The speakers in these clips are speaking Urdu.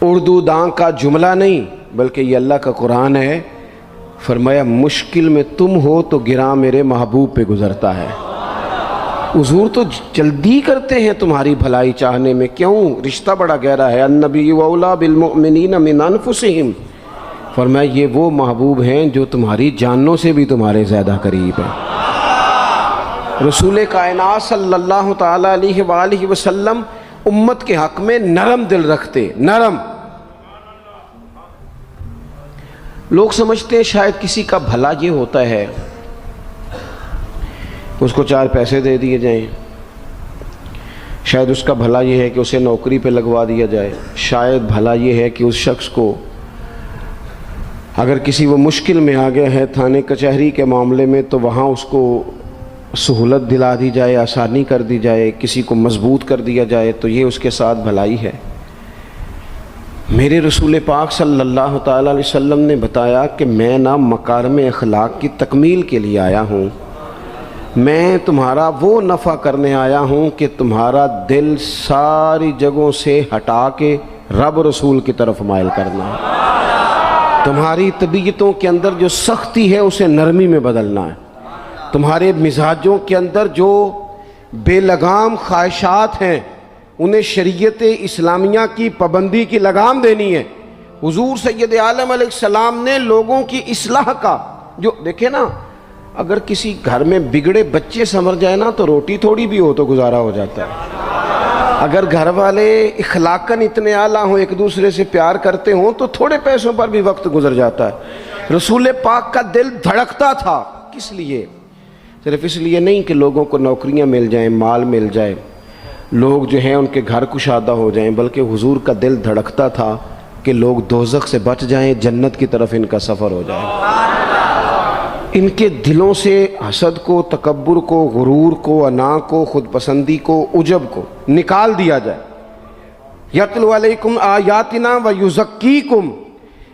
اردو داں کا جملہ نہیں بلکہ یہ اللہ کا قرآن ہے۔ فرمایا مشکل میں تم ہو تو گراں میرے محبوب پہ گزرتا ہے۔ حضور تو جلدی کرتے ہیں تمہاری بھلائی چاہنے میں، کیوں؟ رشتہ بڑا گہرا ہے۔ النبی اولیٰ بالمؤمنین من انفسہم، فرمایا یہ وہ محبوب ہیں جو تمہاری جانوں سے بھی تمہارے زیادہ قریب ہیں۔ رسول کائنات صلی اللہ تعالیٰ علیہ وآلہ وسلم امت کے حق میں نرم دل رکھتے، نرم۔ لوگ سمجھتے ہیں شاید کسی کا بھلا یہ ہوتا ہے اس کو 4 پیسے دے دیے جائیں، شاید اس کا بھلا یہ ہے کہ اسے نوکری پہ لگوا دیا جائے، شاید بھلا یہ ہے کہ اس شخص کو اگر کسی وہ مشکل میں آ گیا ہے تھانے کچہری کے معاملے میں تو وہاں اس کو سہولت دلا دی جائے، آسانی کر دی جائے، کسی کو مضبوط کر دیا جائے، تو یہ اس کے ساتھ بھلائی ہے۔ میرے رسول پاک صلی اللہ تعالیٰ علیہ وسلم نے بتایا کہ میں نہ مکارم اخلاق کی تکمیل کے لیے آیا ہوں، میں تمہارا وہ نفع کرنے آیا ہوں کہ تمہارا دل ساری جگہوں سے ہٹا کے رب رسول کی طرف مائل کرنا ہے، تمہاری طبیعتوں کے اندر جو سختی ہے اسے نرمی میں بدلنا ہے، تمہارے مزاجوں کے اندر جو بے لگام خواہشات ہیں انہیں شریعت اسلامیہ کی پابندی کی لگام دینی ہے۔ حضور سید عالم علیہ السلام نے لوگوں کی اصلاح کا جو دیکھیں نا، اگر کسی گھر میں بگڑے بچے سنور جائے نا تو روٹی تھوڑی بھی ہو تو گزارا ہو جاتا ہے، اگر گھر والے اخلاقاً اتنے اعلیٰ ہوں، ایک دوسرے سے پیار کرتے ہوں تو تھوڑے پیسوں پر بھی وقت گزر جاتا ہے۔ رسول پاک کا دل دھڑکتا تھا، کس لیے؟ صرف اس لیے نہیں کہ لوگوں کو نوکریاں مل جائیں، مال مل جائے، لوگ جو ہیں ان کے گھر کشادہ ہو جائیں، بلکہ حضور کا دل دھڑکتا تھا کہ لوگ دوزخ سے بچ جائیں، جنت کی طرف ان کا سفر ہو جائے، ان کے دلوں سے حسد کو، تکبر کو، غرور کو، انا کو، خود پسندی کو، عجب کو نکال دیا جائے۔ یتلو علیکم آیاتنا ویزکیکم،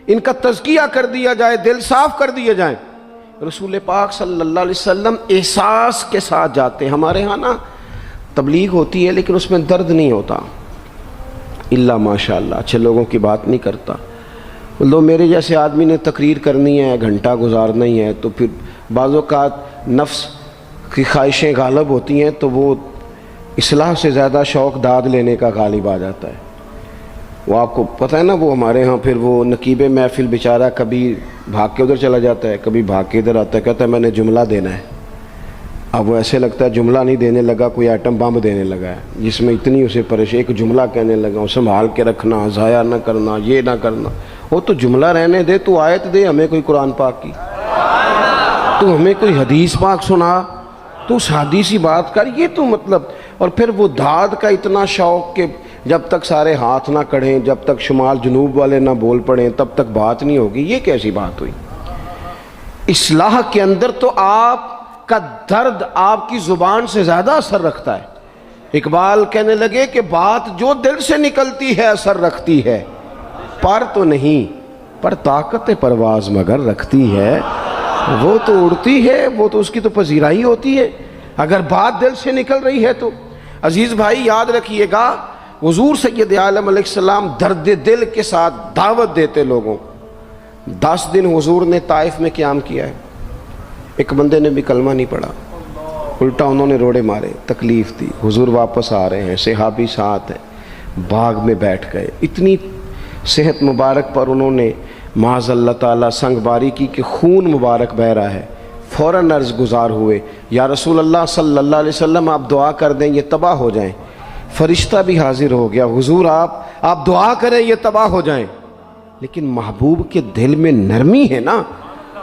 ان کا تزکیہ کر دیا جائے، دل صاف کر دیے جائیں۔ رسول پاک صلی اللہ علیہ وسلم احساس کے ساتھ جاتے ہیں۔ ہمارے ہاں نا تبلیغ ہوتی ہے لیکن اس میں درد نہیں ہوتا، الا ماشاء اللہ، اچھے لوگوں کی بات نہیں کرتا۔ لو میرے جیسے آدمی نے تقریر کرنی ہے، گھنٹہ گزارنا ہی ہے، تو پھر بعض اوقات نفس کی خواہشیں غالب ہوتی ہیں تو وہ اصلاح سے زیادہ شوق داد لینے کا غالب آ جاتا ہے۔ وہ آپ کو پتہ ہے نا، وہ ہمارے ہاں پھر وہ نقیب محفل بیچارہ کبھی بھاگ کے ادھر چلا جاتا ہے، کبھی بھاگ کے ادھر آتا ہے، کہتا ہے میں نے جملہ دینا ہے۔ اب وہ ایسے لگتا ہے جملہ نہیں دینے لگا، کوئی ایٹم بم دینے لگا ہے، جس میں اتنی اسے پریشانی، ایک جملہ کہنے لگا ہوں، سنبھال کے رکھنا، ضائع نہ کرنا، یہ نہ کرنا۔ وہ تو جملہ رہنے دے، تو آیت دے ہمیں کوئی قرآن پاک کی، تو ہمیں کوئی حدیث پاک سنا، تو اس حدیثی بات کر، یہ تو مطلب۔ اور پھر وہ داد کا اتنا شوق کہ جب تک سارے ہاتھ نہ کڑھیں، جب تک شمال جنوب والے نہ بول پڑیں تب تک بات نہیں ہوگی۔ یہ کیسی بات ہوئی؟ اصلاح کے اندر تو آپ کا درد آپ کی زبان سے زیادہ اثر رکھتا ہے۔ اقبال کہنے لگے کہ بات جو دل سے نکلتی ہے اثر رکھتی ہے، پر تو نہیں، پر طاقت پرواز مگر رکھتی ہے۔ وہ تو اڑتی ہے، وہ تو اس کی تو پذیرائی ہوتی ہے، اگر بات دل سے نکل رہی ہے تو۔ عزیز بھائی یاد رکھیے گا، حضور سید عالم علیہ السلام درد دل کے ساتھ دعوت دیتے لوگوں۔ 10 دن حضور نے طائف میں قیام کیا ہے، ایک بندے نے بھی کلمہ نہیں پڑھا، الٹا انہوں نے روڑے مارے، تکلیف دی۔ حضور واپس آ رہے ہیں، صحابی ساتھ ہیں، باغ میں بیٹھ گئے، اتنی صحت مبارک پر انہوں نے معاذ اللہ تعالیٰ سنگ باری کی کہ خون مبارک بہہ رہا ہے، فوراً عرض گزار ہوئے، یا رسول اللہ صلی اللہ علیہ وسلم آپ دعا کر دیں یہ تباہ ہو جائیں۔ فرشتہ بھی حاضر ہو گیا، حضور آپ دعا کریں یہ تباہ ہو جائیں۔ لیکن محبوب کے دل میں نرمی ہے نا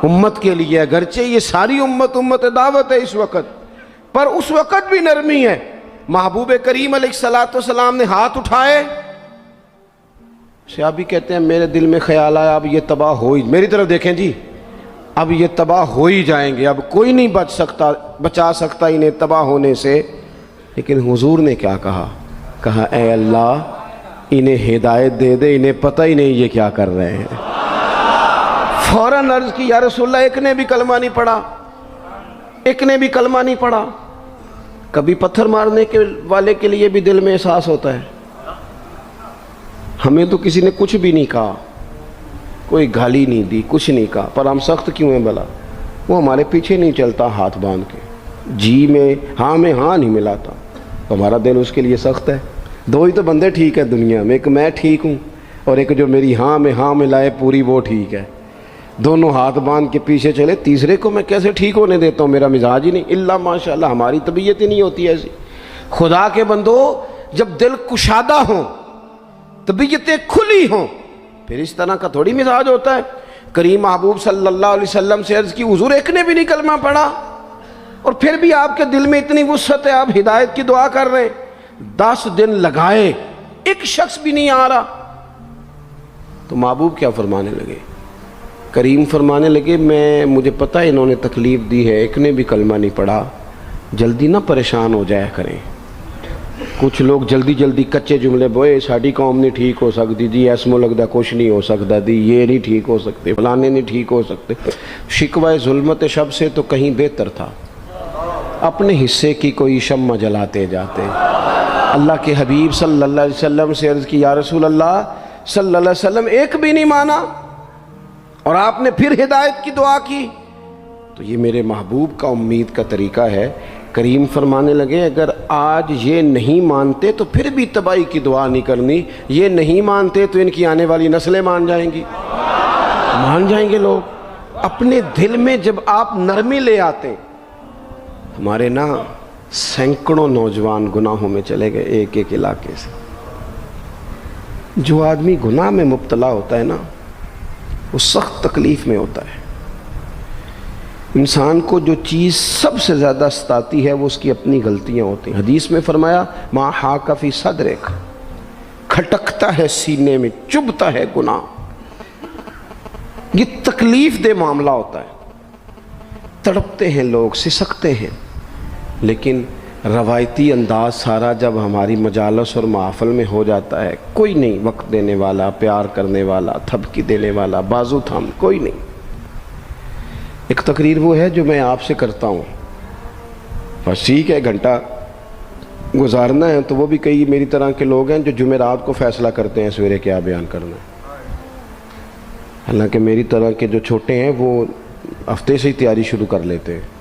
امت کے لیے، اگرچہ یہ ساری امت دعوت ہے اس وقت، پر اس وقت بھی نرمی ہے۔ محبوب کریم علیہ السلام نے ہاتھ اٹھائے، صحابی کہتے ہیں میرے دل میں خیال آیا اب یہ تباہ ہو ہی، میری طرف دیکھیں جی، اب یہ تباہ ہو ہی جائیں گے، اب کوئی نہیں بچا سکتا انہیں تباہ ہونے سے۔ لیکن حضور نے کیا کہا اے اللہ انہیں ہدایت دے دے، انہیں پتہ ہی نہیں یہ کیا کر رہے ہیں۔ فوراً عرض کی یا رسول اللہ ایک نے بھی کلمہ نہیں پڑھا، ایک نے بھی کلمہ نہیں پڑھا۔ کبھی پتھر مارنے والے کے لیے بھی دل میں احساس ہوتا ہے، ہمیں تو کسی نے کچھ بھی نہیں کہا، کوئی گالی نہیں دی، کچھ نہیں کہا، پر ہم سخت کیوں ہیں بھلا؟ وہ ہمارے پیچھے نہیں چلتا ہاتھ باندھ کے، جی میں ہاں نہیں ملاتا، ہمارا دل اس کے لیے سخت ہے۔ دو ہی تو بندے ٹھیک ہے دنیا میں، ایک میں ٹھیک ہوں اور ایک جو میری ہاں میں ہاں ملائے پوری، وہ ٹھیک ہے۔ دونوں ہاتھ باندھ کے پیچھے چلے، تیسرے کو میں کیسے ٹھیک ہونے دیتا ہوں؟ میرا مزاج ہی نہیں، اللہ ماشاء اللہ ہماری طبیعت ہی نہیں ہوتی ایسی۔ خدا کے بندو، جب دل کشادہ ہوں، طبیعتیں کھلی ہوں، پھر اس طرح کا تھوڑی مزاج ہوتا ہے۔ کریم محبوب صلی اللہ علیہ وسلم سے عرض کی، حضور ایک نے بھی نہیں کلمہ پڑھا اور پھر بھی آپ کے دل میں اتنی وسعت ہے، آپ ہدایت کی دعا کر رہے ہیں، 10 دن لگائے ایک شخص بھی نہیں آ رہا۔ تو محبوب کیا فرمانے لگے؟ کریم فرمانے لگے، مجھے پتہ ہے انہوں نے تکلیف دی ہے، ایک نے بھی کلمہ نہیں پڑھا، جلدی نہ پریشان ہو جایا کریں۔ کچھ لوگ جلدی کچے جملے بوئے، ساڈی قوم نہیں ٹھیک ہو سکتی جی، ایسمو لگتا کچھ نہیں ہو سکتا دی، یہ نہیں ٹھیک ہو سکتے، فلانے نہیں ٹھیک ہو سکتے۔ شکوہ ظلمت شب سے تو کہیں بہتر تھا، اپنے حصے کی کوئی شمع جلاتے جاتے۔ اللہ کے حبیب صلی اللہ علیہ وسلم سے عرض کی، یا رسول اللہ صلی اللہ علیہ وسلم ایک بھی نہیں مانا اور آپ نے پھر ہدایت کی دعا کی۔ تو یہ میرے محبوب کا امید کا طریقہ ہے۔ کریم فرمانے لگے، اگر آج یہ نہیں مانتے تو پھر بھی تباہی کی دعا نہیں کرنی، یہ نہیں مانتے تو ان کی آنے والی نسلیں مان جائیں گی، مان جائیں گے لوگ۔ اپنے دل میں جب آپ نرمی لے آتے، ہمارے نا سینکڑوں نوجوان گناہوں میں چلے گئے ایک ایک علاقے سے۔ جو آدمی گناہ میں مبتلا ہوتا ہے نا، وہ سخت تکلیف میں ہوتا ہے۔ انسان کو جو چیز سب سے زیادہ ستاتی ہے وہ اس کی اپنی غلطیاں ہوتی ہیں۔ حدیث میں فرمایا، ما حاک فی صدرک، کھٹکتا ہے سینے میں، چبھتا ہے گناہ، یہ تکلیف دہ معاملہ ہوتا ہے، تڑپتے ہیں لوگ، سسکتے ہیں۔ لیکن روایتی انداز سارا جب ہماری مجالس اور محافل میں ہو جاتا ہے، کوئی نہیں وقت دینے والا، پیار کرنے والا، تھپکی دینے والا، بازو تھام، کوئی نہیں۔ ایک تقریر وہ ہے جو میں آپ سے کرتا ہوں، بس ٹھیک ہے گھنٹہ گزارنا ہے، تو وہ بھی کئی میری طرح کے لوگ ہیں جو جمعرات کو فیصلہ کرتے ہیں سویرے کیا بیان کرنا ہے۔ حالانکہ میری طرح کے جو چھوٹے ہیں وہ ہفتے سے ہی تیاری شروع کر لیتے ہیں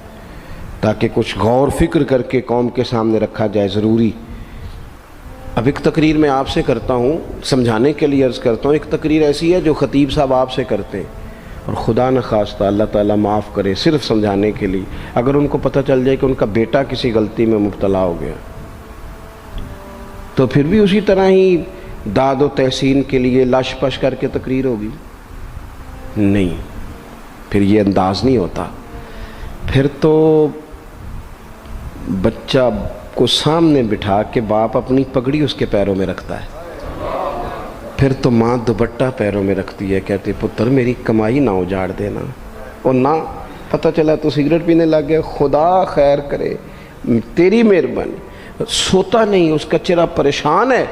تاکہ کچھ غور فکر کر کے قوم کے سامنے رکھا جائے، ضروری۔ اب ایک تقریر میں آپ سے کرتا ہوں، سمجھانے کے لیے عرض کرتا ہوں، ایک تقریر ایسی ہے جو خطیب صاحب آپ سے کرتے ہیں، اور خدا نخواستہ اللہ تعالیٰ معاف کرے، صرف سمجھانے کے لیے، اگر ان کو پتہ چل جائے کہ ان کا بیٹا کسی غلطی میں مبتلا ہو گیا تو پھر بھی اسی طرح ہی داد و تحسین کے لیے لش پش کر کے تقریر ہوگی؟ نہیں، پھر یہ انداز نہیں ہوتا۔ پھر تو بچہ کو سامنے بٹھا کے باپ اپنی پگڑی اس کے پیروں میں رکھتا ہے، پھر تو ماں دوپٹہ پیروں میں رکھتی ہے، کہتی پتر میری کمائی نہ اجاڑ دینا، اور نہ پتہ چلا تو سگریٹ پینے لگ گیا، خدا خیر کرے، تیری مہربانی۔ سوتا نہیں، اس کا چہرہ پریشان ہے۔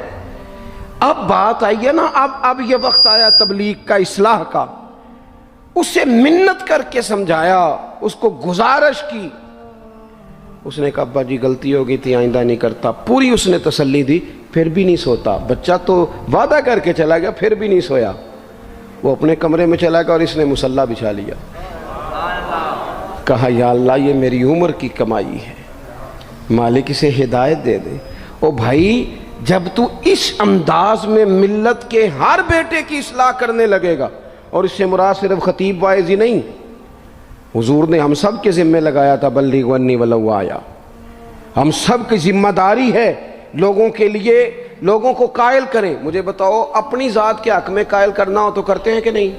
اب بات آئی ہے نا، اب یہ وقت آیا تبلیغ کا، اصلاح کا۔ اسے منت کر کے سمجھایا، اس کو گزارش کی، اس نے کہا ابا جی غلطی ہو گئی تھی، آئندہ نہیں کرتا، پوری اس نے تسلی دی، پھر بھی نہیں سوتا۔ بچہ تو وعدہ کر کے چلا گیا، پھر بھی نہیں سویا، وہ اپنے کمرے میں چلا گیا اور اس نے مصلی بچھا لیا۔ کہا یا اللہ یہ میری عمر کی کمائی ہے، مالک اسے ہدایت دے دے۔ او بھائی جب تو اس انداز میں ملت کے ہر بیٹے کی اصلاح کرنے لگے گا، اور اس سے مراد صرف خطیب واعظ ہی نہیں، حضور نے ہم سب کے ذمہ لگایا تھا بلغ عنی ولو آیا، ہم سب کی ذمہ داری ہے لوگوں کے لیے، لوگوں کو قائل کریں۔ مجھے بتاؤ اپنی ذات کے حق میں قائل کرنا ہو تو کرتے ہیں کہ نہیں؟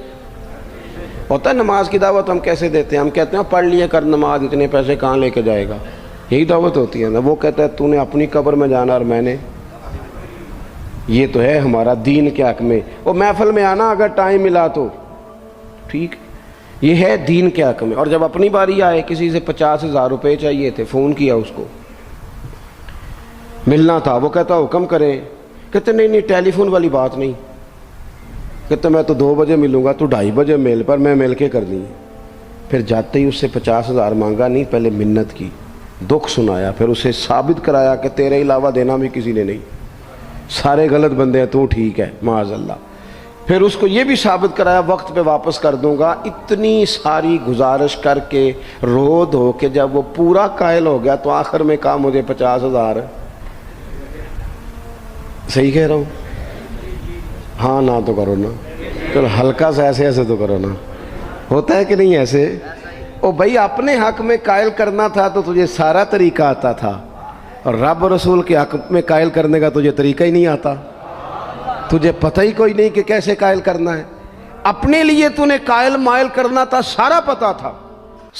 ہوتا ہے نماز کی دعوت ہم کیسے دیتے ہیں؟ ہم کہتے ہیں پڑھ لیے کر نماز، اتنے پیسے کہاں لے کے جائے گا، یہی دعوت ہوتی ہے نا۔ وہ کہتا ہے تو نے اپنی قبر میں جانا اور میں نے، یہ تو ہے ہمارا دین کے حق میں۔ وہ محفل میں آنا اگر ٹائم ملا تو ٹھیک، یہ ہے دین کے حق میں۔ اور جب اپنی باری آئے، کسی سے 50,000 روپے چاہیے تھے، فون کیا اس کو، ملنا تھا، وہ کہتا حکم کریں، کہتے نہیں ٹیلی فون والی بات نہیں، کہتے میں تو 2 بجے ملوں گا، تو 2:30 بجے میل پر، میں مل کے کر دیں۔ پھر جاتے ہی اس سے 50,000 مانگا نہیں، پہلے منت کی، دکھ سنایا، پھر اسے ثابت کرایا کہ تیرے علاوہ دینا بھی کسی نے نہیں، سارے غلط بندے ہیں، تو ٹھیک ہے معاذ اللہ۔ پھر اس کو یہ بھی ثابت کرایا وقت پہ واپس کر دوں گا۔ اتنی ساری گزارش کر کے رو دھو کے جب وہ پورا قائل ہو گیا تو آخر میں کہا مجھے 50,000 ہے۔ صحیح کہہ رہا ہوں؟ ہاں نہ تو کرو نا، چلو ہلکا سا ایسے ایسے تو کرو نا، ہوتا ہے کہ نہیں ایسے؟ او بھائی اپنے حق میں قائل کرنا تھا تو تجھے سارا طریقہ آتا تھا، اور رب رسول کے حق میں قائل کرنے کا تجھے طریقہ ہی نہیں آتا، تجھے پتہ ہی کوئی نہیں کہ کیسے قائل کرنا ہے۔ اپنے لیے تو نے قائل مائل کرنا تھا، سارا پتہ تھا،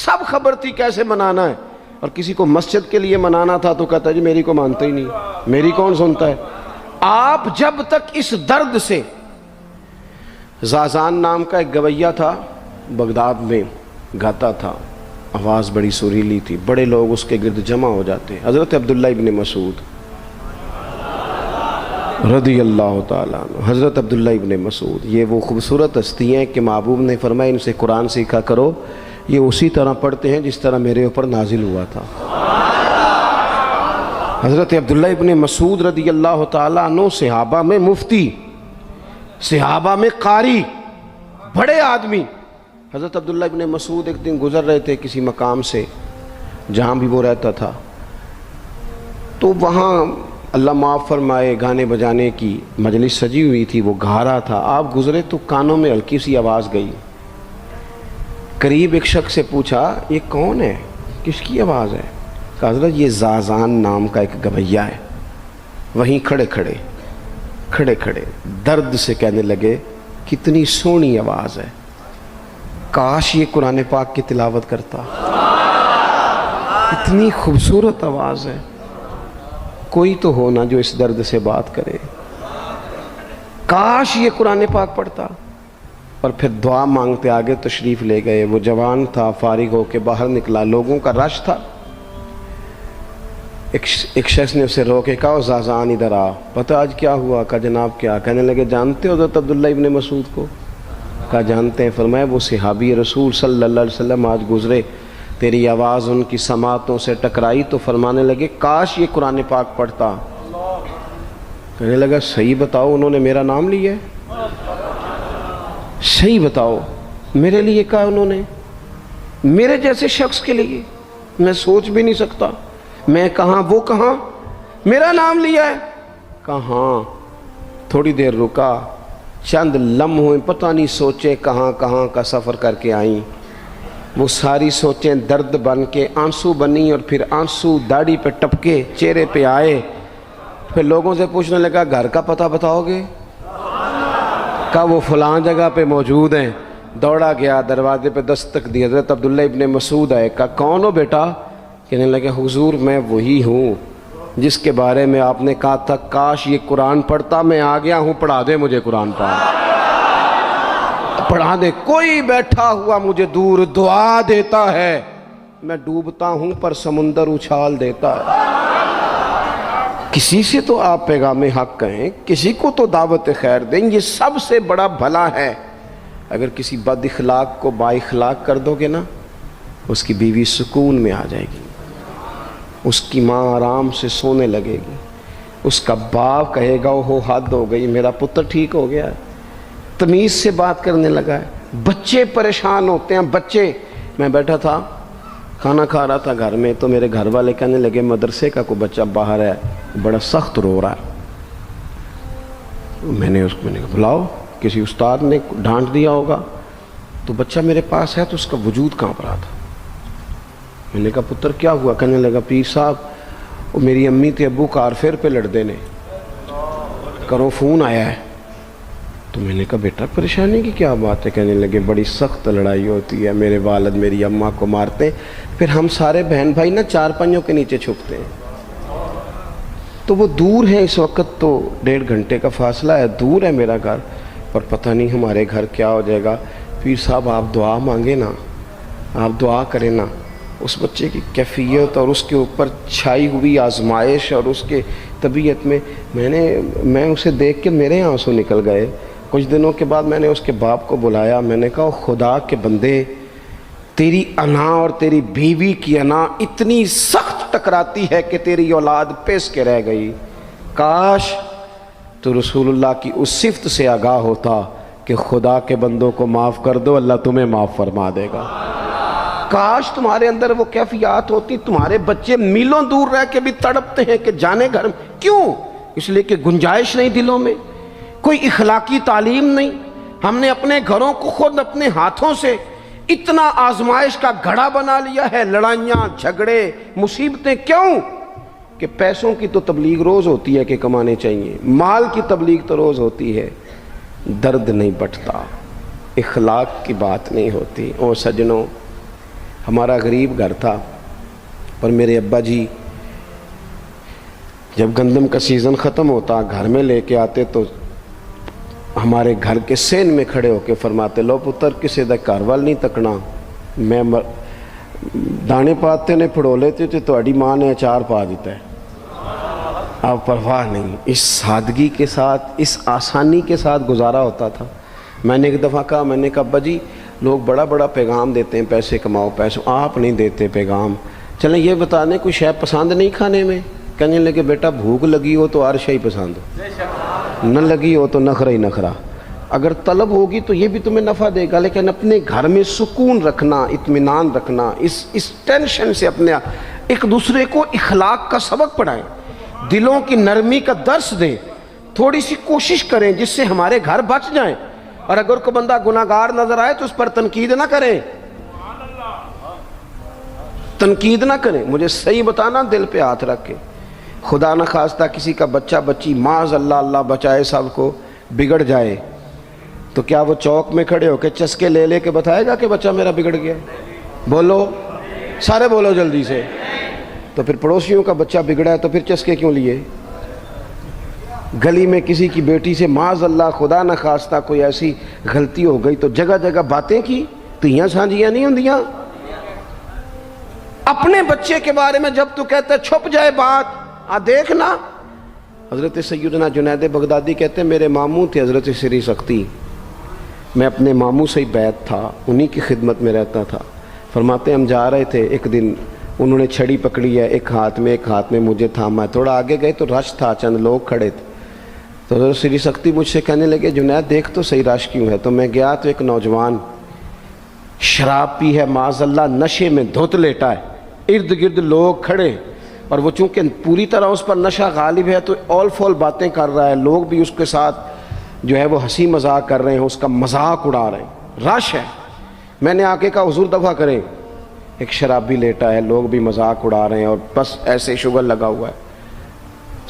سب خبر تھی کیسے منانا ہے، اور کسی کو مسجد کے لیے منانا تھا تو کہتا ہے جی میری کو مانتا ہی نہیں، میری کون سنتا ہے۔ آپ جب تک اس درد سے، زازان نام کا ایک گویہ تھا بغداد میں، گاتا تھا، آواز بڑی سریلی تھی، بڑے لوگ اس کے گرد جمع ہو جاتے، حضرت عبداللہ ابن مسعود رضی اللہ تعالیٰ عنہ، حضرت عبداللہ ابن مسعود، یہ وہ خوبصورت ہستی ہیں کہ محبوب نے فرمایا ان سے قرآن سیکھا کرو، یہ اسی طرح پڑھتے ہیں جس طرح میرے اوپر نازل ہوا تھا۔ حضرت عبداللہ ابن مسعود رضی اللہ تعالیٰ عنہ صحابہ میں مفتی، صحابہ میں قاری، بڑے آدمی۔ حضرت عبداللہ ابن مسعود ایک دن گزر رہے تھے کسی مقام سے جہاں بھی وہ رہتا تھا، تو وہاں اللہ معاف فرمائے گانے بجانے کی مجلس سجی ہوئی تھی، وہ گا رہا تھا، آپ گزرے تو کانوں میں ہلکی سی آواز گئی، قریب ایک شخص سے پوچھا یہ کون ہے، کس کی آواز ہے؟ کہا حضرت یہ زازان نام کا ایک گویہ ہے۔ وہیں کھڑے کھڑے درد سے کہنے لگے کتنی سونی آواز ہے، کاش یہ قرآن پاک کی تلاوت کرتا، اتنی خوبصورت آواز ہے، کوئی تو ہو نا جو اس درد سے بات کرے، کاش یہ قرآن پاک پڑھتا۔ اور پھر دعا مانگتے آگے تشریف لے گئے۔ وہ جوان تھا، فارغ ہو کے باہر نکلا، لوگوں کا رش تھا، ایک شخص نے اسے روکے، کہا زازان ادھر آ، پتہ آج کیا ہوا؟ کہا جناب کیا؟ کہنے لگے جانتے ہو حضرت عبداللہ ابن مسعود کو؟ کہا جانتے ہیں۔ فرمایا وہ صحابی رسول صلی اللہ علیہ وسلم آج گزرے، تیری آواز ان کی سماعتوں سے ٹکرائی تو فرمانے لگے کاش یہ قرآن پاک پڑھتا۔ کہنے لگا صحیح بتاؤ انہوں نے میرا نام لیا ہے؟ صحیح بتاؤ میرے لیے کہا انہوں نے؟ میرے جیسے شخص کے لیے؟ میں سوچ بھی نہیں سکتا، میں کہاں وہ کہاں، میرا نام لیا ہے؟ کہاں؟ تھوڑی دیر رکا، چند لمحوں پتہ نہیں سوچے کہاں کہاں کا سفر کر کے آئیں، وہ ساری سوچیں درد بن کے آنسو بنی، اور پھر آنسو داڑھی پہ ٹپکے چہرے پہ آئے۔ پھر لوگوں سے پوچھنے لگا گھر کا پتہ بتاؤ گے؟ کہا وہ فلاں جگہ پہ موجود ہیں۔ دوڑا گیا، دروازے پہ دستک دی، حضرت عبداللہ ابن مسعود آئے، کہا کون ہو بیٹا؟ کہنے لگے حضور میں وہی ہوں جس کے بارے میں آپ نے کہا تھا کاش یہ قرآن پڑھتا، میں آ گیا ہوں، پڑھا دے مجھے قرآن پاک، پڑھا دے۔ کوئی بیٹھا ہوا مجھے دور دعا دیتا ہے، میں ڈوبتا ہوں پر سمندر اچھال دیتا ہے۔ کسی سے تو آپ پیغام حق کہیں، کسی کو تو دعوت خیر دیں، یہ سب سے بڑا بھلا ہے۔ اگر کسی بد اخلاق کو با اخلاق کر دو گے نا، اس کی بیوی سکون میں آ جائے گی، اس کی ماں آرام سے سونے لگے گی، اس کا باپ کہے گا وہ حد ہو گئی، میرا پتر ٹھیک ہو گیا ہے، تمیز سے بات کرنے لگا ہے۔ بچے پریشان ہوتے ہیں، بچے، میں بیٹھا تھا کھانا کھا رہا تھا گھر میں، تو میرے گھر والے کہنے لگے مدرسے کا کوئی بچہ باہر ہے، بڑا سخت رو رہا ہے۔ میں نے کہا بلاؤ، کسی استاد نے ڈانٹ دیا ہوگا، تو بچہ میرے پاس ہے تو اس کا وجود کانپ رہا تھا۔ میں نے کہا پتر کیا ہوا؟ کہنے لگا پیر صاحب وہ میری امی تے ابو کار فیر پہ لڑتے نے، کرو فون آیا ہے۔ تو میں نے کہا بیٹا پریشانی کی کیا بات ہے؟ کہنے لگے بڑی سخت لڑائی ہوتی ہے، میرے والد میری اماں کو مارتے ہیں، پھر ہم سارے بہن بھائی نا چار پنجوں کے نیچے چھپتے ہیں، تو وہ دور ہے، اس وقت تو 1.5 گھنٹے کا فاصلہ ہے، دور ہے میرا گھر، اور پتہ نہیں ہمارے گھر کیا ہو جائے گا۔ پیر صاحب آپ دعا مانگے نا، آپ دعا کریں نا، اس بچے کی کیفیت اور اس کے اوپر چھائی ہوئی آزمائش اور اس کے طبیعت میں اسے دیکھ کے میرے آنسو نکل گئے۔ کچھ دنوں کے بعد میں نے اس کے باپ کو بلایا، میں نے کہا خدا کے بندے، تیری انا اور تیری بیوی کی انا اتنی سخت ٹکراتی ہے کہ تیری اولاد پیس کے رہ گئی، کاش تو رسول اللہ کی اس صفت سے آگاہ ہوتا کہ خدا کے بندوں کو معاف کر دو، اللہ تمہیں معاف فرما دے گا۔ کاش تمہارے اندر وہ کیفیات ہوتی۔ تمہارے بچے میلوں دور رہ کے بھی تڑپتے ہیں کہ جانے گھر میں، کیوں؟ اس لیے کہ گنجائش نہیں دلوں میں، کوئی اخلاقی تعلیم نہیں۔ ہم نے اپنے گھروں کو خود اپنے ہاتھوں سے اتنا آزمائش کا گھڑا بنا لیا ہے، لڑائیاں، جھگڑے، مصیبتیں۔ کیوں؟ کہ پیسوں کی تو تبلیغ روز ہوتی ہے کہ کمانے چاہیے، مال کی تبلیغ تو روز ہوتی ہے، درد نہیں بٹتا، اخلاق کی بات نہیں ہوتی۔ او سجنوں، ہمارا غریب گھر تھا، پر میرے ابا جی جب گندم کا سیزن ختم ہوتا گھر میں لے کے آتے تو ہمارے گھر کے سین میں کھڑے ہو کے فرماتے، لو پتر کسے دا گھر وال نہیں تکنا، میں دانے پاتے نے پھڑو لیتے تھے، تہاڈی ماں نے اچار پا دیتا ہے، آپ پرواہ نہیں۔ اس سادگی کے ساتھ، اس آسانی کے ساتھ گزارا ہوتا تھا۔ میں نے ایک دفعہ کہا، میں نے کہا ابا جی لوگ بڑا بڑا پیغام دیتے ہیں، پیسے کماؤ پیسے، آپ نہیں دیتے پیغام، چلیں یہ بتا دیں کوئی شے پسند نہیں کھانے میں؟ کہنے لگے بیٹا بھوک لگی ہو تو ہر شے پسند ہو، نہ لگی ہو تو نخرا ہی نخرا، اگر طلب ہوگی تو یہ بھی تمہیں نفع دے گا، لیکن اپنے گھر میں سکون رکھنا، اطمینان رکھنا، اس ٹینشن سے اپنے ایک دوسرے کو اخلاق کا سبق پڑھائیں، دلوں کی نرمی کا درس دیں، تھوڑی سی کوشش کریں جس سے ہمارے گھر بچ جائیں۔ اور اگر کوئی بندہ گناہگار نظر آئے تو اس پر تنقید نہ کریں، تنقید نہ کریں، مجھے صحیح بتانا، دل پہ ہاتھ رکھ کے۔ خدا نہ خواستہ کسی کا بچہ بچی معاذ اللہ، اللہ بچائے سب کو، بگڑ جائے تو کیا وہ چوک میں کھڑے ہو کے چسکے لے لے کے بتائے گا کہ بچہ میرا بگڑ گیا؟ بولو، سارے بولو جلدی سے۔ تو پھر پڑوسیوں کا بچہ بگڑا ہے تو پھر چسکے کیوں لیے؟ گلی میں کسی کی بیٹی سے معاذ اللہ خدا نہ خواستہ کوئی ایسی غلطی ہو گئی تو جگہ جگہ باتیں کی، تیاں سانجیاں نہیں ہوندیاں؟ اپنے بچے کے بارے میں جب تو کہتا ہے چھپ جائے بات، دیکھنا۔ حضرت سیدنا جنید بغدادی کہتے ہیں میرے ماموں تھے حضرت سری سختی، میں اپنے ماموں سے ہی بیعت تھا، انہی کی خدمت میں رہتا تھا۔ فرماتے ہیں ہم جا رہے تھے، ایک دن انہوں نے چھڑی پکڑی ہے، ایک ہاتھ میں مجھے تھاما ہے، تھوڑا آگے گئے تو رش تھا، چند لوگ کھڑے تھے، تو حضرت سری سختی مجھ سے کہنے لگے جنید دیکھ تو صحیح رش کیوں ہے؟ تو میں گیا تو ایک نوجوان شراب پی ہے، معاذ اللہ نشے میں دھت لیٹا ہے، ارد گرد لوگ کھڑے، اور وہ چونکہ پوری طرح اس پر نشہ غالب ہے تو اول فول باتیں کر رہا ہے، لوگ بھی اس کے ساتھ جو ہے وہ ہنسی مذاق کر رہے ہیں، اس کا مذاق اڑا رہے ہیں، رش ہے۔ میں نے آ کے کہا حضور دفع کریں، ایک شرابی لیٹا ہے، لوگ بھی مذاق اڑا رہے ہیں اور بس ایسے شغل لگا ہوا ہے۔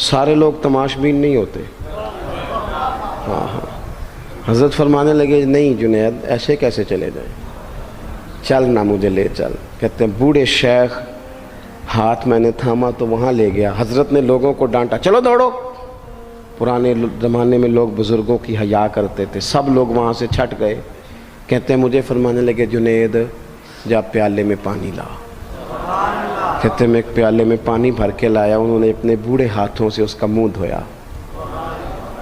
سارے لوگ تماش بین نہیں ہوتے۔ ہاں حضرت فرمانے لگے نہیں جنید ایسے کیسے چلے جائیں، چل نہ مجھے لے چل۔ کہتے ہیں بوڑھے شیخ، ہاتھ میں نے تھاما تو وہاں لے گیا، حضرت نے لوگوں کو ڈانٹا چلو دوڑو۔ پرانے زمانے میں لوگ بزرگوں کی حیا کرتے تھے، سب لوگ وہاں سے چھٹ گئے۔ کہتے ہیں مجھے فرمانے لگے جنید جا پیالے میں پانی لا۔ کہتے ہیں میں ایک پیالے میں پانی بھر کے لایا، انہوں نے اپنے بوڑھے ہاتھوں سے اس کا منہ دھویا،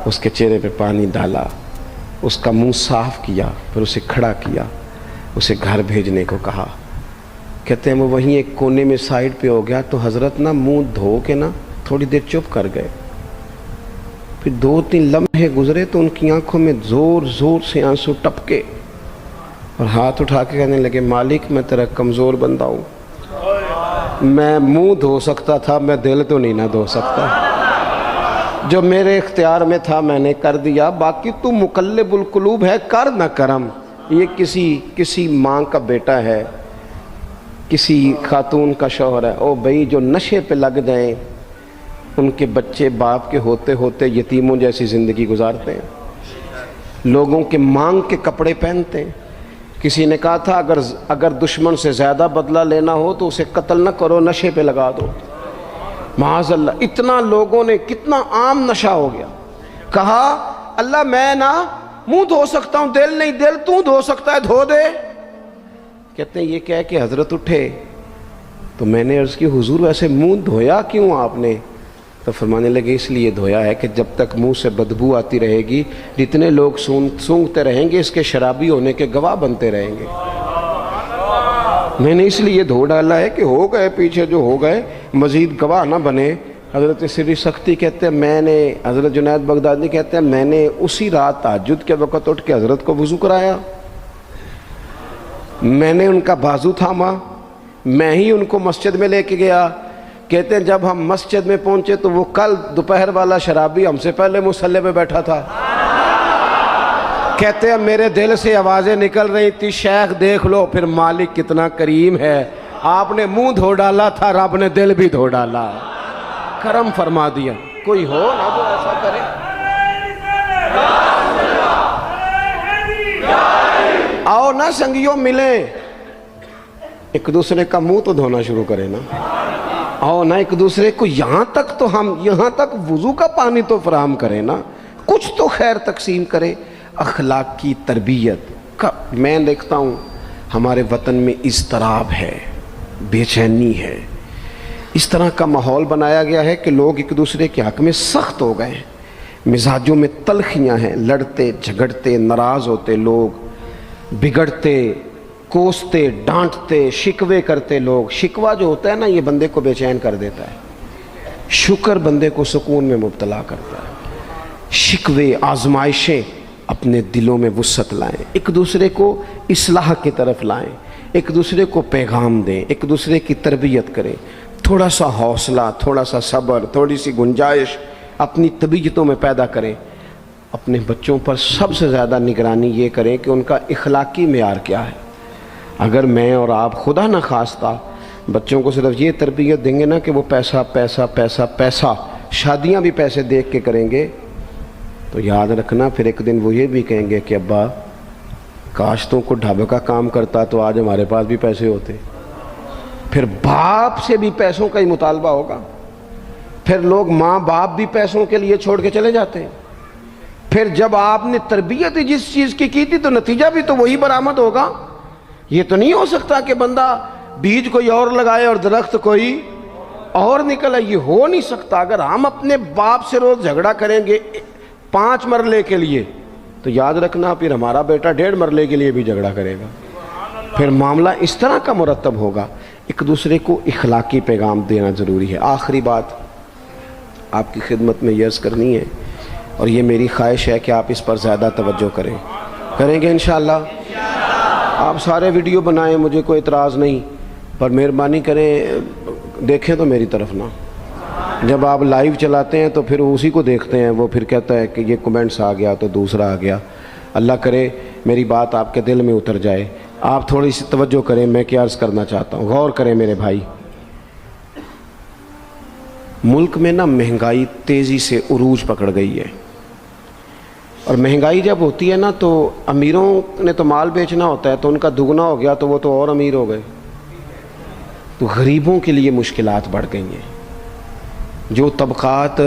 اس کے چہرے پہ پانی ڈالا، اس کا منہ صاف کیا، پھر اسے کھڑا کیا، اسے گھر بھیجنے کو کہا۔ کہتے ہیں وہ وہیں ایک کونے میں سائیڈ پہ ہو گیا تو حضرت نا منہ دھو کے نا تھوڑی دیر چپ کر گئے، پھر 2-3 لمحے گزرے تو ان کی آنکھوں میں زور زور سے آنسو ٹپکے اور ہاتھ اٹھا کے کہنے لگے مالک میں تیرا کمزور بندہ ہوں، میں منہ دھو سکتا تھا، میں دل تو نہیں نہ دھو سکتا، جو میرے اختیار میں تھا میں نے کر دیا، باقی تو مقلب القلوب ہے، کر نہ کرم۔ یہ کسی ماں کا بیٹا ہے، کسی خاتون کا شوہر ہے، او بھائی جو نشے پہ لگ جائیں ان کے بچے باپ کے ہوتے ہوتے یتیموں جیسی زندگی گزارتے ہیں، لوگوں کے مانگ کے کپڑے پہنتے ہیں۔ کسی نے کہا تھا اگر دشمن سے زیادہ بدلہ لینا ہو تو اسے قتل نہ کرو، نشے پہ لگا دو۔ معاذ اللہ، اتنا لوگوں نے، کتنا عام نشہ ہو گیا۔ کہا اللہ میں نا منہ دھو سکتا ہوں، دل نہیں، دل تو دھو سکتا ہے، دھو دے۔ کہتے ہیں یہ کہہ کہ حضرت اٹھے تو میں نے عرض کی حضور ویسے منہ دھویا کیوں آپ نے؟ تو فرمانے لگے اس لیے دھویا ہے کہ جب تک منہ سے بدبو آتی رہے گی جتنے لوگ سونگتے رہیں گے اس کے شرابی ہونے کے گواہ بنتے رہیں گے۔ میں نے اس لیے دھو ڈالا ہے کہ ہو گئے پیچھے جو ہو گئے، مزید گواہ نہ بنے، حضرت سری سختی کہتے ہیں میں نے، حضرت جنید بغدادی کہتے ہیں میں نے اسی رات تہجد کے وقت اٹھ کے حضرت کو وضو کرایا، میں نے ان کا بازو تھاما، میں ہی ان کو مسجد میں لے کے گیا۔ کہتے ہیں جب ہم مسجد میں پہنچے تو وہ کل دوپہر والا شرابی ہم سے پہلے مصلی پہ بیٹھا تھا۔ کہتے ہیں میرے دل سے آوازیں نکل رہی تھی، شیخ دیکھ لو پھر مالک کتنا کریم ہے، آپ نے منہ دھو ڈالا تھا، رب نے دل بھی دھو ڈالا، کرم فرما دیا۔ کوئی ہو نا جو ایسا کرے۔ آؤ نا سنگیوں ملیں، ایک دوسرے کا منہ تو دھونا شروع کرے نا، آؤ نا ایک دوسرے کو یہاں تک تو ہم یہاں تک وضو کا پانی تو فراہم کریں نا، کچھ تو خیر تقسیم کرے۔ اخلاق کی تربیت کا میں دیکھتا ہوں ہمارے وطن میں اضطراب ہے، بے چینی ہے، اس طرح کا ماحول بنایا گیا ہے کہ لوگ ایک دوسرے کے حق میں سخت ہو گئے ہیں، مزاجوں میں تلخیاں ہیں، لڑتے جھگڑتے ناراض ہوتے لوگ، بگڑتے کوستے ڈانٹتے شکوے کرتے لوگ۔ شکوہ جو ہوتا ہے نا یہ بندے کو بے چین کر دیتا ہے، شکر بندے کو سکون میں مبتلا کرتا ہے۔ شکوے آزمائشیں اپنے دلوں میں وسعت لائیں، ایک دوسرے کو اصلاح کی طرف لائیں، ایک دوسرے کو پیغام دیں، ایک دوسرے کی تربیت کریں، تھوڑا سا حوصلہ، تھوڑا سا صبر، تھوڑی سی گنجائش اپنی طبیعتوں میں پیدا کریں۔ اپنے بچوں پر سب سے زیادہ نگرانی یہ کریں کہ ان کا اخلاقی معیار کیا ہے۔ اگر میں اور آپ خدا نہ خواستہ بچوں کو صرف یہ تربیت دیں گے نا کہ وہ پیسہ پیسہ پیسہ پیسہ، شادیاں بھی پیسے دیکھ کے کریں گے، تو یاد رکھنا پھر ایک دن وہ یہ بھی کہیں گے کہ ابا کاش تم کو ڈھابے کا کام کرتا تو آج ہمارے پاس بھی پیسے ہوتے۔ پھر باپ سے بھی پیسوں کا ہی مطالبہ ہوگا، پھر لوگ ماں باپ بھی پیسوں کے لیے چھوڑ کے چلے جاتے ہیں۔ پھر جب آپ نے تربیت جس چیز کی تھی تو نتیجہ بھی تو وہی برآمد ہوگا۔ یہ تو نہیں ہو سکتا کہ بندہ بیج کوئی اور لگائے اور درخت کوئی اور نکلے، یہ ہو نہیں سکتا۔ اگر ہم اپنے باپ سے روز جھگڑا کریں گے 5 مرلے کے لیے تو یاد رکھنا پھر ہمارا بیٹا 1.5 مرلے کے لیے بھی جھگڑا کرے گا، پھر معاملہ اس طرح کا مرتب ہوگا۔ ایک دوسرے کو اخلاقی پیغام دینا ضروری ہے۔ آخری بات آپ کی خدمت میں عرض کرنی ہے، اور یہ میری خواہش ہے کہ آپ اس پر زیادہ توجہ کریں گے انشاءاللہ۔ آپ سارے ویڈیو بنائیں، مجھے کوئی اعتراض نہیں، پر مہربانی کریں دیکھیں تو میری طرف نہ۔ جب آپ لائیو چلاتے ہیں تو پھر اسی کو دیکھتے ہیں، وہ پھر کہتا ہے کہ یہ کومنٹس آ گیا تو دوسرا آ گیا۔ اللہ کرے میری بات آپ کے دل میں اتر جائے، آپ تھوڑی سی توجہ کریں، میں کیا عرض کرنا چاہتا ہوں، غور کریں میرے بھائی۔ ملک میں نا مہنگائی تیزی سے عروج پکڑ گئی ہے، اور مہنگائی جب ہوتی ہے نا تو امیروں نے تو مال بیچنا ہوتا ہے تو ان کا دگنا ہو گیا تو وہ تو اور امیر ہو گئے، تو غریبوں کے لیے مشکلات بڑھ گئی ہیں۔ جو طبقات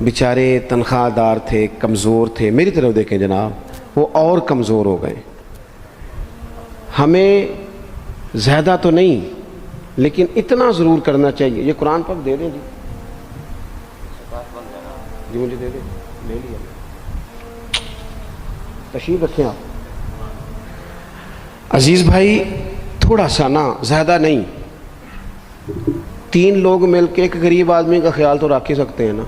بیچارے تنخواہ دار تھے، کمزور تھے، میری طرف دیکھیں جناب، وہ اور کمزور ہو گئے۔ ہمیں زیادہ تو نہیں لیکن اتنا ضرور کرنا چاہیے۔ یہ قرآن پاک دے دیں جی مجھے دے دیں، لے لیا، تشریف رکھیں آپ۔ عزیز بھائی تھوڑا سا نا، زیادہ نہیں، 3 لوگ مل کے ایک غریب آدمی کا خیال تو رکھ ہی سکتے ہیں نا،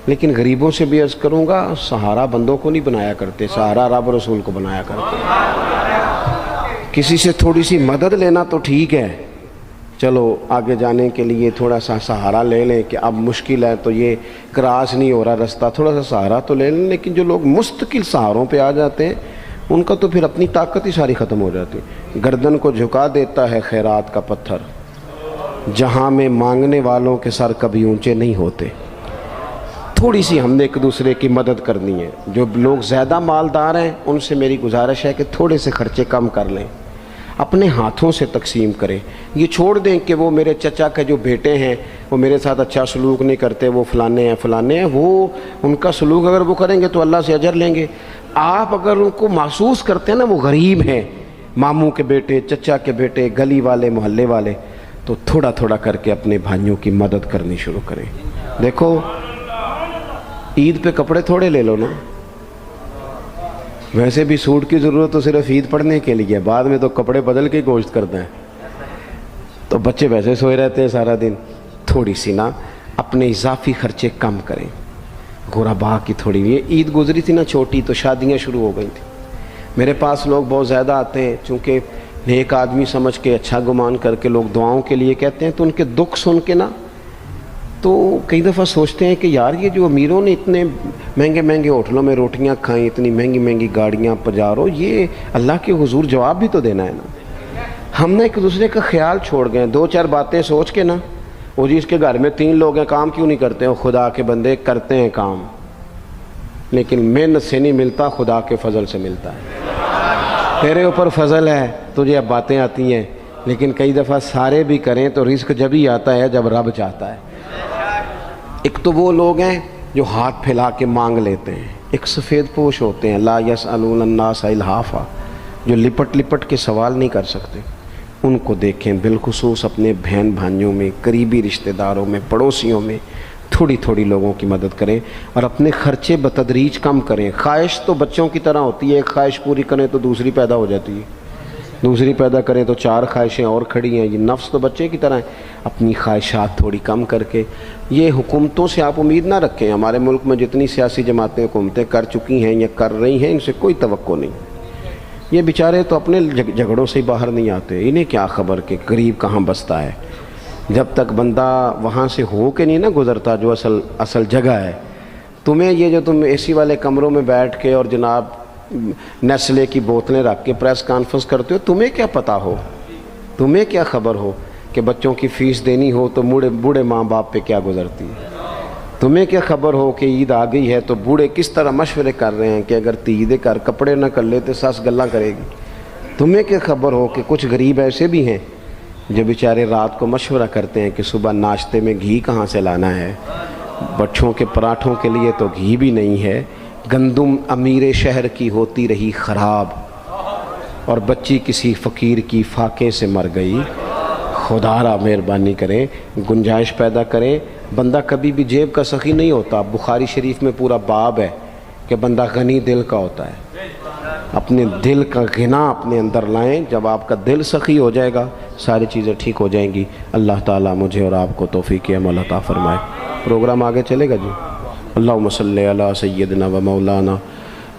لیکن غریبوں سے بھی عرض کروں گا سہارا بندوں کو نہیں بنایا کرتے، سہارا رب رسول کو بنایا کرتے۔ کسی سے تھوڑی سی مدد لینا تو ٹھیک ہے، چلو آگے جانے کے لیے تھوڑا سا سہارا لے لیں کہ اب مشکل ہے تو یہ کراس نہیں ہو رہا رستہ، تھوڑا سا سہارا تو لے لیں۔ لیکن جو لوگ مستقل سہاروں پہ آ جاتے ہیں ان کا تو پھر اپنی طاقت ہی ساری ختم ہو جاتی ہے۔ گردن کو جھکا دیتا ہے خیرات کا پتھر، جہاں میں مانگنے والوں کے سر کبھی اونچے نہیں ہوتے۔ تھوڑی سی ہم نے ایک دوسرے کی مدد کرنی ہے۔ جو لوگ زیادہ مالدار ہیں ان سے میری گزارش ہے کہ تھوڑے سے خرچے کم کر لیں، اپنے ہاتھوں سے تقسیم کریں۔ یہ چھوڑ دیں کہ وہ میرے چچا کے جو بیٹے ہیں وہ میرے ساتھ اچھا سلوک نہیں کرتے، وہ فلانے ہیں، وہ ان کا سلوک اگر وہ کریں گے تو اللہ سے اجر لیں گے۔ آپ اگر ان کو محسوس کرتے ہیں نا وہ غریب ہیں، ماموں کے بیٹے، چچا کے بیٹے، گلی والے، محلے والے، تو تھوڑا تھوڑا کر کے اپنے بھائیوں کی مدد کرنی شروع کریں۔ دیکھو عید پہ کپڑے تھوڑے لے لو نا، ویسے بھی سوٹ کی ضرورت تو صرف عید پڑھنے کے لیے، بعد میں تو کپڑے بدل کے گوشت کرتے ہیں، تو بچے ویسے سوئے رہتے ہیں سارا دن۔ تھوڑی سی نا اپنے اضافی خرچے کم کریں. غربا کی تھوڑی یہ عید گزری تھی نا چھوٹی تو شادیاں شروع ہو گئی تھیں. میرے پاس لوگ بہت زیادہ آتے ہیں، چونکہ نیک آدمی سمجھ کے اچھا گمان کر کے لوگ دعاؤں کے لیے کہتے ہیں، تو ان کے دکھ سن کے نا تو کئی دفعہ سوچتے ہیں کہ یار یہ جو امیروں نے اتنے مہنگے مہنگے ہوٹلوں میں روٹیاں کھائیں، اتنی مہنگی مہنگی گاڑیاں پجارو، یہ اللہ کے حضور جواب بھی تو دینا ہے نا. ہم نے ایک دوسرے کا خیال چھوڑ گئے، دو چار باتیں سوچ کے نا، وہ جی اس کے گھر میں 3 لوگ ہیں، کام کیوں نہیں کرتے ہیں؟ خدا کے بندے کرتے ہیں کام، لیکن محنت سے نہیں ملتا، خدا کے فضل سے ملتا ہے. تیرے اوپر فضل ہے، تجھے اب باتیں آتی ہیں، لیکن کئی دفعہ سارے بھی کریں تو رزق جب ہی آتا ہے جب رب چاہتا ہے. ایک تو وہ لوگ ہیں جو ہاتھ پھیلا کے مانگ لیتے ہیں، ایک سفید پوش ہوتے ہیں، لا یسألون الناس الحافا، جو لپٹ لپٹ کے سوال نہیں کر سکتے. ان کو دیکھیں، بالخصوص اپنے بہن بھائیوں میں، قریبی رشتہ داروں میں، پڑوسیوں میں تھوڑی تھوڑی لوگوں کی مدد کریں اور اپنے خرچے بتدریج کم کریں. خواہش تو بچوں کی طرح ہوتی ہے، ایک خواہش پوری کریں تو دوسری پیدا ہو جاتی ہے، دوسری پیدا کریں تو 4 خواہشیں اور کھڑی ہیں. یہ نفس تو بچے کی طرح ہے. اپنی خواہشات تھوڑی کم کر کے، یہ حکومتوں سے آپ امید نہ رکھیں. ہمارے ملک میں جتنی سیاسی جماعتیں حکومتیں کر چکی ہیں یا کر رہی ہیں، ان سے کوئی توقع نہیں. یہ بیچارے تو اپنے جھگڑوں سے ہی باہر نہیں آتے، انہیں کیا خبر کہ غریب کہاں بستا ہے. جب تک بندہ وہاں سے ہو کے نہیں نا گزرتا جو اصل جگہ ہے. تمہیں یہ جو تم اے سی والے کمروں میں بیٹھ کے اور جناب نیسلے کی بوتلیں رکھ کے پریس کانفرنس کرتے ہو، تمہیں کیا پتہ ہو، تمہیں کیا خبر ہو کہ بچوں کی فیس دینی ہو تو بوڑھے ماں باپ پہ کیا گزرتی ہے. تمہیں کیا خبر ہو کہ عید آ گئی ہے تو بوڑھے کس طرح مشورے کر رہے ہیں کہ اگر تیدے کر کپڑے نہ کر لے تو ساس گلاں کرے گی. تمہیں کیا خبر ہو کہ کچھ غریب ایسے بھی ہیں جو بیچارے رات کو مشورہ کرتے ہیں کہ صبح ناشتے میں گھی کہاں سے لانا ہے، بچوں کے پراٹھوں کے لیے تو گھی بھی نہیں ہے، گندم امیر شہر کی ہوتی رہی خراب اور بچی کسی فقیر کی فاقے سے مر گئی. خدا را مہربانی کریں، گنجائش پیدا کریں. بندہ کبھی بھی جیب کا سخی نہیں ہوتا. بخاری شریف میں پورا باب ہے کہ بندہ غنی دل کا ہوتا ہے. اپنے دل کا غنا اپنے اندر لائیں. جب آپ کا دل سخی ہو جائے گا ساری چیزیں ٹھیک ہو جائیں گی. اللہ تعالیٰ مجھے اور آپ کو توفیق عمل عطا فرمائے. پروگرام آگے چلے گا جی. اللہم صلی علی سیدنا و مولانا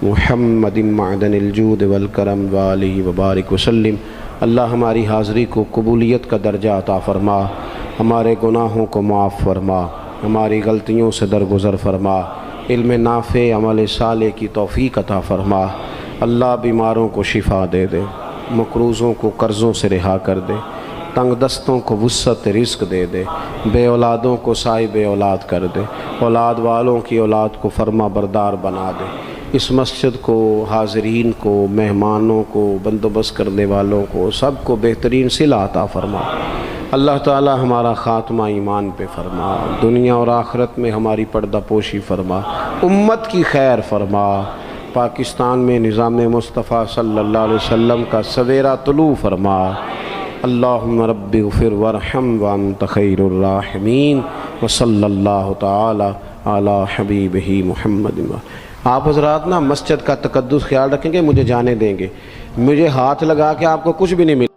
محمد معدن الجود والکرم وآلہ وبارک وسلم. اللہ ہماری حاضری کو قبولیت کا درجہ عطا فرما، ہمارے گناہوں کو معاف فرما، ہماری غلطیوں سے درگزر فرما، علم نافع عمل صالح کی توفیق عطا فرما. اللہ بیماروں کو شفا دے دے، مقروضوں کو قرضوں سے رہا کر دے، تنگ دستوں کو وسعت رزق دے دے، بے اولادوں کو صاحب اولاد کر دے، اولاد والوں کی اولاد کو فرما بردار بنا دے. اس مسجد کو، حاضرین کو، مہمانوں کو، بندوبست کرنے والوں کو، سب کو بہترین صلہ عطا فرما. اللہ تعالی ہمارا خاتمہ ایمان پہ فرما، دنیا اور آخرت میں ہماری پردہ پوشی فرما، امت کی خیر فرما. پاکستان میں نظام مصطفیٰ صلی اللہ علیہ وسلم کا سویرا طلوع فرما. اللہم رب اغفر ورحم وانت خیر الراحمین وصلی اللہ تعالی علی حبیبہ محمد. آپ حضرات نا مسجد کا تقدس خیال رکھیں گے، مجھے جانے دیں گے. مجھے ہاتھ لگا کے آپ کو کچھ بھی نہیں ملے.